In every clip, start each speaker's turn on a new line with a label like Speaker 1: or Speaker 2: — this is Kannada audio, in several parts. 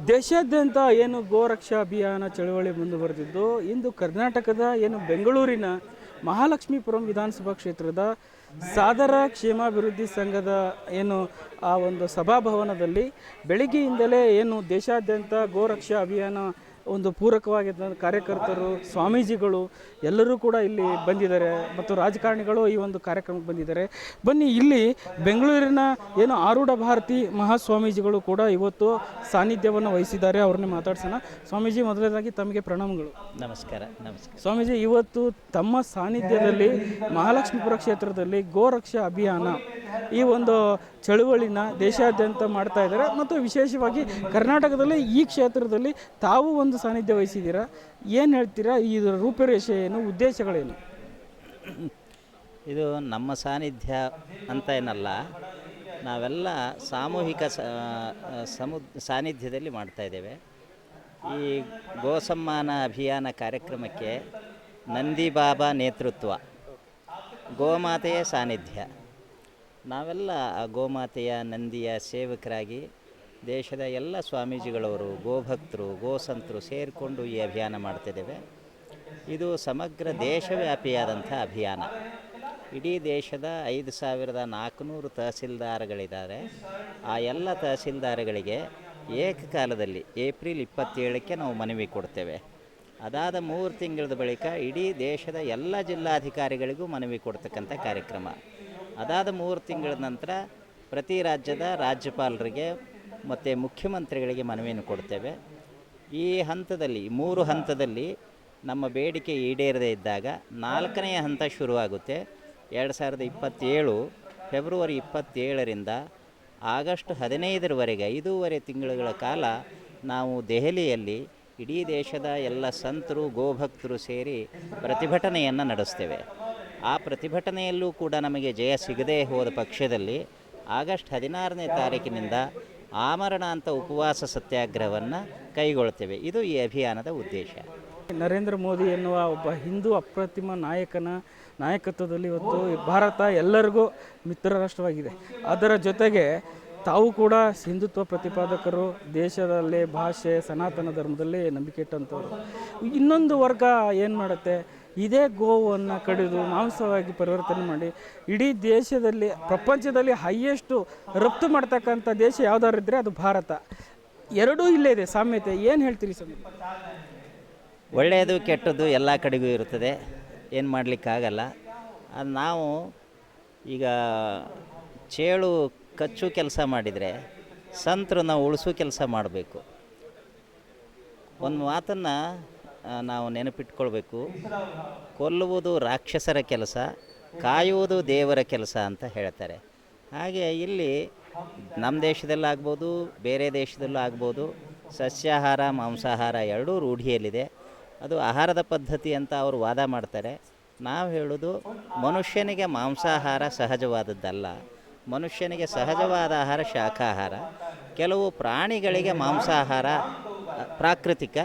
Speaker 1: ದೇಶಾದ್ಯಂತ ಏನು ಗೋರಕ್ಷಾ ಅಭಿಯಾನ ಚಳವಳಿ ಮುಂದುವರೆದಿದ್ದು, ಇಂದು ಕರ್ನಾಟಕದ ಏನು ಬೆಂಗಳೂರಿನ ಮಹಾಲಕ್ಷ್ಮೀಪುರಂ ವಿಧಾನಸಭಾ ಕ್ಷೇತ್ರದ ಸಾದರ ಕ್ಷೇಮಾಭಿವೃದ್ಧಿ ಸಂಘದ ಏನು ಆ ಒಂದು ಸಭಾಭವನದಲ್ಲಿ ಬೆಳಗ್ಗೆಯಿಂದಲೇ ಏನು ದೇಶಾದ್ಯಂತ ಗೋರಕ್ಷಾ ಅಭಿಯಾನ ಒಂದು ಪೂರಕವಾಗಿದ್ದ ಕಾರ್ಯಕರ್ತರು, ಸ್ವಾಮೀಜಿಗಳು ಎಲ್ಲರೂ ಕೂಡ ಇಲ್ಲಿ ಬಂದಿದ್ದಾರೆ ಮತ್ತು ರಾಜಕಾರಣಿಗಳು ಈ ಒಂದು ಕಾರ್ಯಕ್ರಮಕ್ಕೆ ಬಂದಿದ್ದಾರೆ. ಬನ್ನಿ, ಇಲ್ಲಿ ಬೆಂಗಳೂರಿನ ಏನು ಆರೂಢ ಭಾರತಿ ಮಹಾಸ್ವಾಮೀಜಿಗಳು ಕೂಡ ಇವತ್ತು ಸಾನ್ನಿಧ್ಯವನ್ನು ವಹಿಸಿದ್ದಾರೆ. ಅವ್ರನ್ನೇ ಮಾತಾಡ್ಸೋಣ. ಸ್ವಾಮೀಜಿ, ಮೊದಲನೇದಾಗಿ ತಮಗೆ ಪ್ರಣಾಮಗಳು.
Speaker 2: ನಮಸ್ಕಾರ. ನಮಸ್ಕಾರ
Speaker 1: ಸ್ವಾಮೀಜಿ, ಇವತ್ತು ತಮ್ಮ ಸಾನ್ನಿಧ್ಯದಲ್ಲಿ ಮಹಾಲಕ್ಷ್ಮೀಪುರ ಕ್ಷೇತ್ರದಲ್ಲಿ ಗೋರಕ್ಷಾ ಅಭಿಯಾನ ಈ ಒಂದು ಚಳುವಳಿನ ದೇಶಾದ್ಯಂತ ಮಾಡ್ತಾ ಇದ್ದಾರೆ ಮತ್ತು ವಿಶೇಷವಾಗಿ ಕರ್ನಾಟಕದಲ್ಲಿ ಈ ಕ್ಷೇತ್ರದಲ್ಲಿ ತಾವು ಒಂದು ಸಾನ್ನಿಧ್ಯ ವಹಿಸಿದ್ದೀರಾ. ಏನು ಹೇಳ್ತೀರಾ? ಈ ರೂಪರೇಷೆ ಏನು, ಉದ್ದೇಶಗಳೇನು?
Speaker 2: ಇದು ನಮ್ಮ ಸಾನ್ನಿಧ್ಯ ಅಂತ ಏನಲ್ಲ, ನಾವೆಲ್ಲ ಸಾಮೂಹಿಕ ಸಾನ್ನಿಧ್ಯದಲ್ಲಿ ಮಾಡ್ತಾಯಿದ್ದೇವೆ. ಈ ಗೋಸಮ್ಮಾನ ಅಭಿಯಾನ ಕಾರ್ಯಕ್ರಮಕ್ಕೆ ನಂದಿ ಬಾಬಾ ನೇತೃತ್ವ, ಗೋಮಾತೆಯ ಸಾನ್ನಿಧ್ಯ. ನಾವೆಲ್ಲ ಆ ಗೋಮಾತೆಯ ನಂದಿಯ ಸೇವಕರಾಗಿ ದೇಶದ ಎಲ್ಲ ಸ್ವಾಮೀಜಿಗಳವರು, ಗೋಭಕ್ತರು, ಗೋಸಂತರು ಸೇರಿಕೊಂಡು ಈ ಅಭಿಯಾನ ಮಾಡ್ತಿದ್ದೇವೆ. ಇದು ಸಮಗ್ರ ದೇಶವ್ಯಾಪಿಯಾದಂಥ ಅಭಿಯಾನ. ಇಡೀ ದೇಶದ 5400 ತಹಸೀಲ್ದಾರ್ಗಳಿದ್ದಾರೆ. ಆ ಎಲ್ಲ ತಹಸೀಲ್ದಾರ್ಗಳಿಗೆ ಏಕಕಾಲದಲ್ಲಿ ಏಪ್ರಿಲ್ 27ಕ್ಕೆ ನಾವು ಮನವಿ ಕೊಡ್ತೇವೆ. ಅದಾದ 3 ತಿಂಗಳ ಬಳಿಕ ಇಡೀ ದೇಶದ ಎಲ್ಲ ಜಿಲ್ಲಾಧಿಕಾರಿಗಳಿಗೂ ಮನವಿ ಕೊಡ್ತಕ್ಕಂಥ ಕಾರ್ಯಕ್ರಮ. ಅದಾದ 3 ತಿಂಗಳ ನಂತರ ಪ್ರತಿ ರಾಜ್ಯದ ರಾಜ್ಯಪಾಲರಿಗೆ ಮತ್ತು ಮುಖ್ಯಮಂತ್ರಿಗಳಿಗೆ ಮನವಿಯನ್ನು ಕೊಡ್ತೇವೆ. ಈ ಹಂತದಲ್ಲಿ 3 ಹಂತದಲ್ಲಿ ನಮ್ಮ ಬೇಡಿಕೆ ಈಡೇರದೇ ಇದ್ದಾಗ 4ನೇ ಹಂತ ಶುರುವಾಗುತ್ತೆ. 2027 ಫೆಬ್ರವರಿ 27ರಿಂದ ಆಗಸ್ಟ್ 15ರವರೆಗೆ 5 ತಿಂಗಳುಗಳ ಕಾಲ ನಾವು ದೆಹಲಿಯಲ್ಲಿ ಇಡೀ ದೇಶದ ಎಲ್ಲ ಸಂತರು, ಗೋಭಕ್ತರು ಸೇರಿ ಪ್ರತಿಭಟನೆಯನ್ನು ನಡೆಸ್ತೇವೆ. ಆ ಪ್ರತಿಭಟನೆಯಲ್ಲೂ ಕೂಡ ನಮಗೆ ಜಯ ಸಿಗದೇ ಹೋದ ಪಕ್ಷದಲ್ಲಿ ಆಗಸ್ಟ್ 16ನೇ ತಾರೀಕಿನಿಂದ ಆಮರಣಾಂತ ಉಪವಾಸ ಸತ್ಯಾಗ್ರಹವನ್ನು ಕೈಗೊಳ್ತೇವೆ. ಇದು ಈ ಅಭಿಯಾನದ ಉದ್ದೇಶ.
Speaker 1: ನರೇಂದ್ರ ಮೋದಿ ಎನ್ನುವ ಒಬ್ಬ ಹಿಂದೂ ಅಪ್ರತಿಮ ನಾಯಕನ ನಾಯಕತ್ವದಲ್ಲಿ ಇವತ್ತು ಭಾರತ ಎಲ್ಲರಿಗೂ ಮಿತ್ರ ರಾಷ್ಟ್ರವಾಗಿದೆ. ಅದರ ಜೊತೆಗೆ ತಾವು ಕೂಡ ಹಿಂದುತ್ವ ಪ್ರತಿಪಾದಕರು, ದೇಶದಲ್ಲಿ ಭಾಷೆ, ಸನಾತನ ಧರ್ಮದಲ್ಲಿ ನಂಬಿಕೆ ಇಟ್ಟಂಥವ್ರು. ಇನ್ನೊಂದು ವರ್ಗ ಏನು ಮಾಡುತ್ತೆ, ಇದೇ ಗೋವನ್ನು ಕಡಿದು ಮಾಂಸವಾಗಿ ಪರಿವರ್ತನೆ ಮಾಡಿ ಇಡೀ ದೇಶದಲ್ಲಿ, ಪ್ರಪಂಚದಲ್ಲಿ ಹೈಯೆಸ್ಟು ರಫ್ತು ಮಾಡ್ತಕ್ಕಂಥ ದೇಶ ಯಾವುದಾದ್ರು ಇದ್ದರೆ ಅದು ಭಾರತ. ಎರಡೂ ಇಲ್ಲೇ ಇದೆ ಸಾಮ್ಯತೆ. ಏನು ಹೇಳ್ತೀರಿ ಸರ್?
Speaker 2: ಒಳ್ಳೆಯದು ಕೆಟ್ಟದ್ದು ಎಲ್ಲ ಕಡೆಗೂ ಇರುತ್ತದೆ, ಏನು ಮಾಡಲಿಕ್ಕಾಗಲ್ಲ. ಅದು ನಾವು ಈಗ ಚೇಳು ಕಚ್ಚು ಕೆಲಸ ಮಾಡಿದರೆ ಸಂತರು ನಾವು ಉಳಿಸೋ ಕೆಲಸ ಮಾಡಬೇಕು. ಒಂದು ಮಾತನ್ನು ನಾವು ನೆನಪಿಟ್ಕೊಳ್ಬೇಕು, ಕೊಲ್ಲುವುದು ರಾಕ್ಷಸರ ಕೆಲಸ, ಕಾಯುವುದು ದೇವರ ಕೆಲಸ ಅಂತ ಹೇಳ್ತಾರೆ. ಹಾಗೆ ಇಲ್ಲಿ ನಮ್ಮ ದೇಶದಲ್ಲಾಗ್ಬೋದು, ಬೇರೆ ದೇಶದಲ್ಲೂ ಆಗ್ಬೋದು, ಸಸ್ಯಾಹಾರ ಮಾಂಸಾಹಾರ ಎರಡೂ ರೂಢಿಯಲ್ಲಿದೆ. ಅದು ಆಹಾರದ ಪದ್ಧತಿ ಅಂತ ಅವರು ವಾದ ಮಾಡ್ತಾರೆ. ನಾವು ಹೇಳೋದು, ಮನುಷ್ಯನಿಗೆ ಮಾಂಸಾಹಾರ ಸಹಜವಾದದ್ದಲ್ಲ. ಮನುಷ್ಯನಿಗೆ ಸಹಜವಾದ ಆಹಾರ ಶಾಖಾಹಾರ. ಕೆಲವು ಪ್ರಾಣಿಗಳಿಗೆ ಮಾಂಸಾಹಾರ ಪ್ರಾಕೃತಿಕ,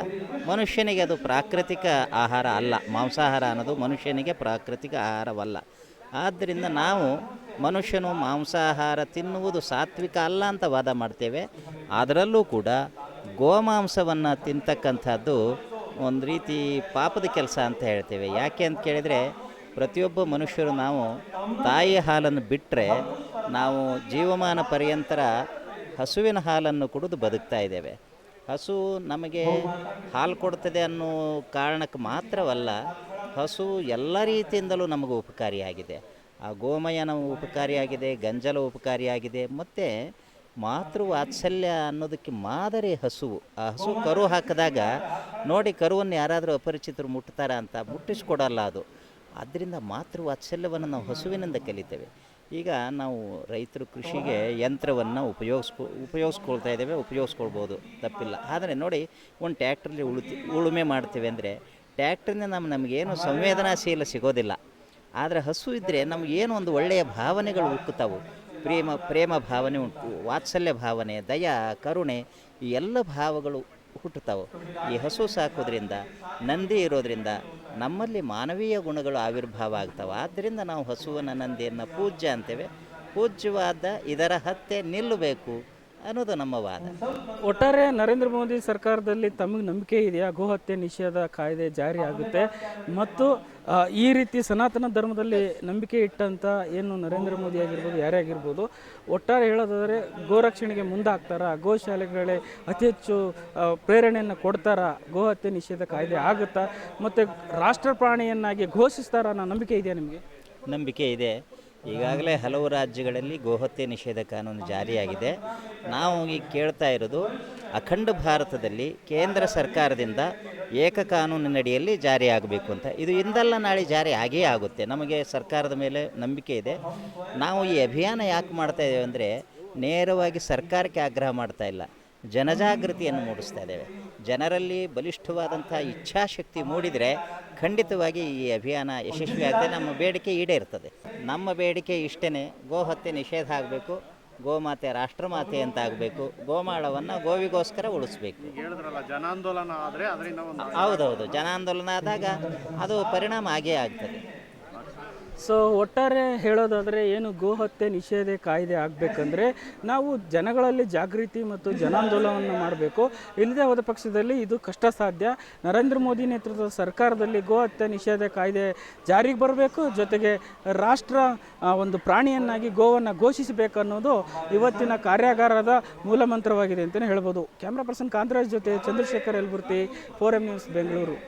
Speaker 2: ಮನುಷ್ಯನಿಗೆ ಅದು ಪ್ರಾಕೃತಿಕ ಆಹಾರ ಅಲ್ಲ. ಮಾಂಸಾಹಾರ ಅನ್ನೋದು ಮನುಷ್ಯನಿಗೆ ಪ್ರಾಕೃತಿಕ ಆಹಾರವಲ್ಲ. ಆದ್ದರಿಂದ ನಾವು ಮನುಷ್ಯನು ಮಾಂಸಾಹಾರ ತಿನ್ನುವುದು ಸಾತ್ವಿಕ ಅಲ್ಲ ಅಂತ ವಾದ ಮಾಡ್ತೇವೆ. ಅದರಲ್ಲೂ ಕೂಡ ಗೋಮಾಂಸವನ್ನು ತಿಂತಕ್ಕಂಥದ್ದು ಒಂದು ರೀತಿ ಪಾಪದ ಕೆಲಸ ಅಂತ ಹೇಳ್ತೇವೆ. ಯಾಕೆ ಅಂತ ಕೇಳಿದರೆ, ಪ್ರತಿಯೊಬ್ಬ ಮನುಷ್ಯರು ನಾವು ತಾಯಿ ಹಾಲನ್ನು ಬಿಟ್ಟರೆ ನಾವು ಜೀವಮಾನ ಪರ್ಯಂತರ ಹಸುವಿನ ಹಾಲನ್ನು ಕುಡಿದು ಬದುಕ್ತಾ ಇದ್ದೇವೆ. ಹಸು ನಮಗೆ ಹಾಲು ಕೊಡ್ತದೆ ಅನ್ನೋ ಕಾರಣಕ್ಕೆ ಮಾತ್ರವಲ್ಲ, ಹಸು ಎಲ್ಲ ರೀತಿಯಿಂದಲೂ ನಮಗೆ ಉಪಕಾರಿಯಾಗಿದೆ. ಆ ಗೋಮಯ ನಮಗೆ ಉಪಕಾರಿಯಾಗಿದೆ, ಗಂಜಲ ಉಪಕಾರಿಯಾಗಿದೆ. ಮತ್ತು ಮಾತೃ ವಾತ್ಸಲ್ಯ ಅನ್ನೋದಕ್ಕೆ ಮಾದರಿ ಹಸುವು. ಆ ಹಸು ಕರು ಹಾಕಿದಾಗ ನೋಡಿ, ಕರುವನ್ನು ಯಾರಾದರೂ ಅಪರಿಚಿತರು ಮುಟ್ತಾರ ಅಂತ ಮುಟ್ಟಿಸ್ಕೊಡಲ್ಲ ಅದು. ಆದ್ದರಿಂದ ಮಾತೃ ವಾತ್ಸಲ್ಯವನ್ನು ನಾವು ಹಸುವಿನಿಂದ ಕಲಿತೇವೆ. ಈಗ ನಾವು ರೈತರು ಕೃಷಿಗೆ ಯಂತ್ರವನ್ನು ಉಪಯೋಗಿಸ್ಕೊಳ್ತಾ ಇದ್ದೇವೆ, ಉಪಯೋಗಿಸ್ಕೊಳ್ಬೋದು, ತಪ್ಪಿಲ್ಲ. ಆದರೆ ನೋಡಿ, ಒಂದು ಟ್ಯಾಕ್ಟ್ರಲ್ಲಿ ಉಳುಮೆ ಮಾಡ್ತೀವಿ ಅಂದರೆ ಟ್ಯಾಕ್ಟ್ರಿಂದ ನಮಗೇನು ಸಂವೇದನಾಶೀಲ ಸಿಗೋದಿಲ್ಲ. ಆದರೆ ಹಸು ಇದ್ದರೆ ನಮಗೇನು ಒಂದು ಒಳ್ಳೆಯ ಭಾವನೆಗಳು ಉಕ್ಕುತ್ತಾವು. ಪ್ರೇಮ ಭಾವನೆ ಉಂಟು, ವಾತ್ಸಲ್ಯ ಭಾವನೆ, ದಯಾ, ಕರುಣೆ, ಈ ಎಲ್ಲ ಭಾವಗಳು ಹುಟ್ಟುತ್ತಾವೆ. ಈ ಹಸು ಸಾಕೋದ್ರಿಂದ, ನಂದಿ ಇರೋದ್ರಿಂದ ನಮ್ಮಲ್ಲಿ ಮಾನವೀಯ ಗುಣಗಳು ಆವಿರ್ಭಾವ ಆಗ್ತವೆ. ಆದ್ದರಿಂದ ನಾವು ಹಸುವಿನ ನಂದಿಯನ್ನು ಪೂಜ್ಯ ಅಂತೇವೆ. ಪೂಜ್ಯವಾದ ಇದರ ಹತ್ತೆ ನಿಲ್ಲಬೇಕು ಅನ್ನೋದು ನಮ್ಮ ವಾದ.
Speaker 1: ಒಟ್ಟಾರೆ ನರೇಂದ್ರ ಮೋದಿ ಸರ್ಕಾರದಲ್ಲಿ ತಮಗೆ ನಂಬಿಕೆ ಇದೆಯಾ ಗೋಹತ್ಯೆ ನಿಷೇಧ ಕಾಯ್ದೆ ಜಾರಿ ಆಗುತ್ತೆ ಮತ್ತು ಈ ರೀತಿ ಸನಾತನ ಧರ್ಮದಲ್ಲಿ ನಂಬಿಕೆ ಇಟ್ಟಂಥ ಏನು ನರೇಂದ್ರ ಮೋದಿ ಆಗಿರ್ಬೋದು ಯಾರೇ ಆಗಿರ್ಬೋದು ಒಟ್ಟಾರೆ ಹೇಳೋದಾದರೆ ಗೋರಕ್ಷಣೆಗೆ ಮುಂದಾಗ್ತಾರಾ, ಗೋಶಾಲೆಗಳೇ ಅತಿ ಹೆಚ್ಚು ಪ್ರೇರಣೆಯನ್ನು ಕೊಡ್ತಾರಾ, ಗೋಹತ್ಯೆ ನಿಷೇಧ ಕಾಯ್ದೆ ಆಗುತ್ತಾ ಮತ್ತು ರಾಷ್ಟ್ರ ಪ್ರಾಣಿಯನ್ನಾಗಿ ಘೋಷಿಸ್ತಾರ ಅನ್ನೋ ನಂಬಿಕೆ ಇದೆಯಾ ನಿಮಗೆ?
Speaker 2: ನಂಬಿಕೆ ಇದೆ. ಈಗಾಗಲೇ ಹಲವು ರಾಜ್ಯಗಳಲ್ಲಿ ಗೋಹತ್ಯೆ ನಿಷೇಧ ಕಾನೂನು ಜಾರಿಯಾಗಿದೆ. ನಾವು ಈಗ ಕೇಳ್ತಾ ಇರೋದು ಅಖಂಡ ಭಾರತದಲ್ಲಿ ಕೇಂದ್ರ ಸರ್ಕಾರದಿಂದ ಏಕ ಕಾನೂನಿನಡಿಯಲ್ಲಿ ಜಾರಿ ಆಗಬೇಕು ಅಂತ. ಇದು ಇಂದಲ್ಲ ನಾಳೆ ಜಾರಿ ಆಗೇ ಆಗುತ್ತೆ. ನಮಗೆ ಸರ್ಕಾರದ ಮೇಲೆ ನಂಬಿಕೆ ಇದೆ. ನಾವು ಈ ಅಭಿಯಾನ ಯಾಕೆ ಮಾಡ್ತಾ ಇದ್ದೇವೆ ಅಂದರೆ ನೇರವಾಗಿ ಸರ್ಕಾರಕ್ಕೆ ಆಗ್ರಹ ಮಾಡ್ತಾ ಇಲ್ಲ, ಜನಜಾಗೃತಿಯನ್ನು ಮೂಡಿಸ್ತಾ ಇದ್ದೇವೆ. ಜನರಲ್ಲಿ ಬಲಿಷ್ಠವಾದಂಥ ಇಚ್ಛಾಶಕ್ತಿ ಮೂಡಿದರೆ ಖಂಡಿತವಾಗಿ ಈ ಅಭಿಯಾನ ಯಶಸ್ವಿ ಆಗ್ತದೆ, ನಮ್ಮ ಬೇಡಿಕೆ ಈಡೇರ್ತದೆ. ನಮ್ಮ ಬೇಡಿಕೆ ಇಷ್ಟೇ, ಗೋಹತ್ಯೆ ನಿಷೇಧ ಆಗಬೇಕು, ಗೋಮಾತೆ ರಾಷ್ಟ್ರಮಾತೆ ಅಂತ ಆಗಬೇಕು, ಗೋಮಾಳವನ್ನು ಗೋವಿಗೋಸ್ಕರ ಉಳಿಸ್ಬೇಕು.
Speaker 3: ಜನಾಂದೋಲನ ಆದರೆ ಅದರಿಂದ
Speaker 2: ಹೌದೌದು, ಜನಾಂದೋಲನ ಆದಾಗ ಅದು ಪರಿಣಾಮ ಆಗೇ ಆಗ್ತದೆ.
Speaker 1: ಸೊ ಒಟ್ಟಾರೆ ಹೇಳೋದಾದರೆ ಏನು ಗೋಹತ್ಯೆ ನಿಷೇಧ ಕಾಯ್ದೆ ಆಗಬೇಕಂದ್ರೆ ನಾವು ಜನಗಳಲ್ಲಿ ಜಾಗೃತಿ ಮತ್ತು ಜನಾಂದೋಲನವನ್ನು ಮಾಡಬೇಕು. ಇಲ್ಲದೆ ಹೋದ ಪಕ್ಷದಲ್ಲಿ ಇದು ಕಷ್ಟ ಸಾಧ್ಯ. ನರೇಂದ್ರ ಮೋದಿ ನೇತೃತ್ವದ ಸರ್ಕಾರದಲ್ಲಿ ಗೋಹತ್ಯೆ ನಿಷೇಧ ಕಾಯ್ದೆ ಜಾರಿಗೆ ಬರಬೇಕು, ಜೊತೆಗೆ ರಾಷ್ಟ್ರ ಒಂದು ಪ್ರಾಣಿಯನ್ನಾಗಿ ಗೋವನ್ನು ಘೋಷಿಸಬೇಕು ಅನ್ನೋದು ಇವತ್ತಿನ ಕಾರ್ಯಾಗಾರದ ಮೂಲಮಂತ್ರವಾಗಿದೆ ಅಂತಲೇ ಹೇಳ್ಬೋದು. ಕ್ಯಾಮ್ರಾ ಪರ್ಸನ್ ಕಾಂತರಾಜ್ ಜೊತೆ ಚಂದ್ರಶೇಖರ್ ಯಲಬುರ್ತಿ, 4M ನ್ಯೂಸ್, ಬೆಂಗಳೂರು.